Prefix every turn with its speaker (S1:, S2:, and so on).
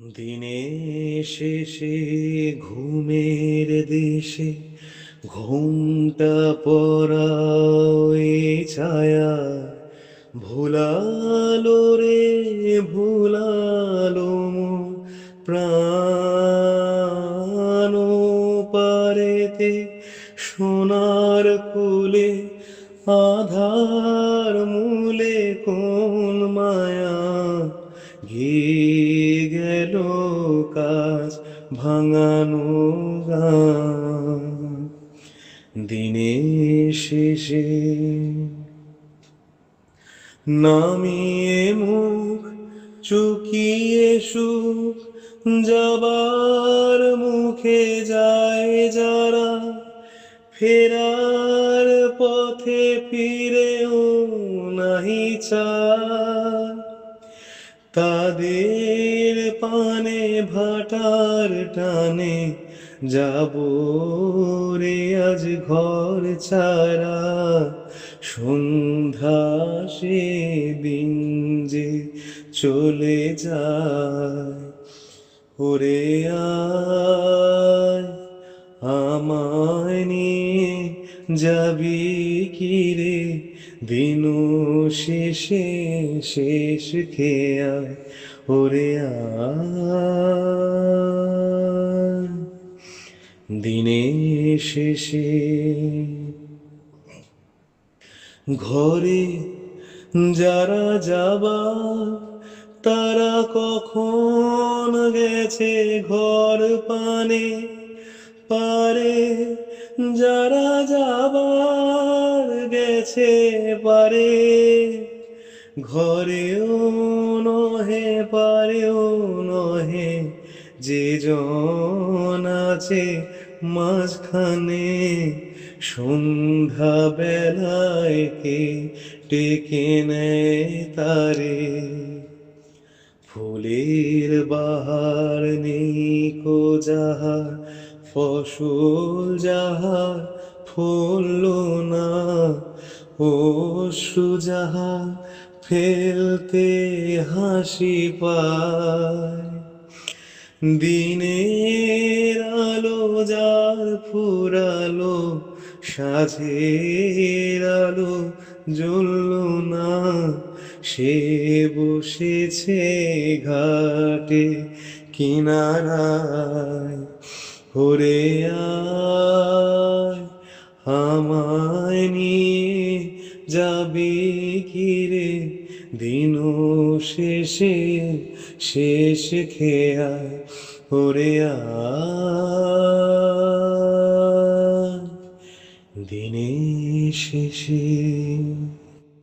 S1: দিনের শেষে ঘুমের দেশে ঘুমটা পড়ায় ছায়া ভুলালো রে ভুলালো মন প্রাণ পারেতে সোনার কুলে আধার মূলে কোন মায়া ঘিরে গেল কাজ ভাঙানো গান দিনের শেষে নামিয়ে মুখ চুকিয়ে সুখ যাবার মুখে যায় যারা ফেরার পথে ফিরেও নাহি চায় তাদের পানে ভাটার টানে যাব রে আজ ঘর ছাড়া সন্ধ্যা সে দিন যে চলে যায় ওরে আয় আমায় নিয়ে যাবি কি রে দিন শেষে শেষ খেয়া ওরে আয় দিনের শেষে ঘরে যারা যাবার তারা কখন গেছে ঘর পানে পারে যারা যাবার গেছে পারে ঘরেও নহে পারেও নহে যে জন আছে মাঝখানে সন্ধ্যা বেলায় কে ডেকে নেয় তারে ফুলের বাহার নেই কো যাহার ফসল যাহার ফলল না অশ্রু যাহার ফেলতে হাসি পায় দিনের আলো যার ফুরালো সাঁঝের আলো জ্বলল না সে বসেছে ঘাটে কিনারায় ওরে আয় আমায় নিয়ে যাবি কি রে দিন শেষে শেষ খেয়ায় ওরে আয় দিনের শেষে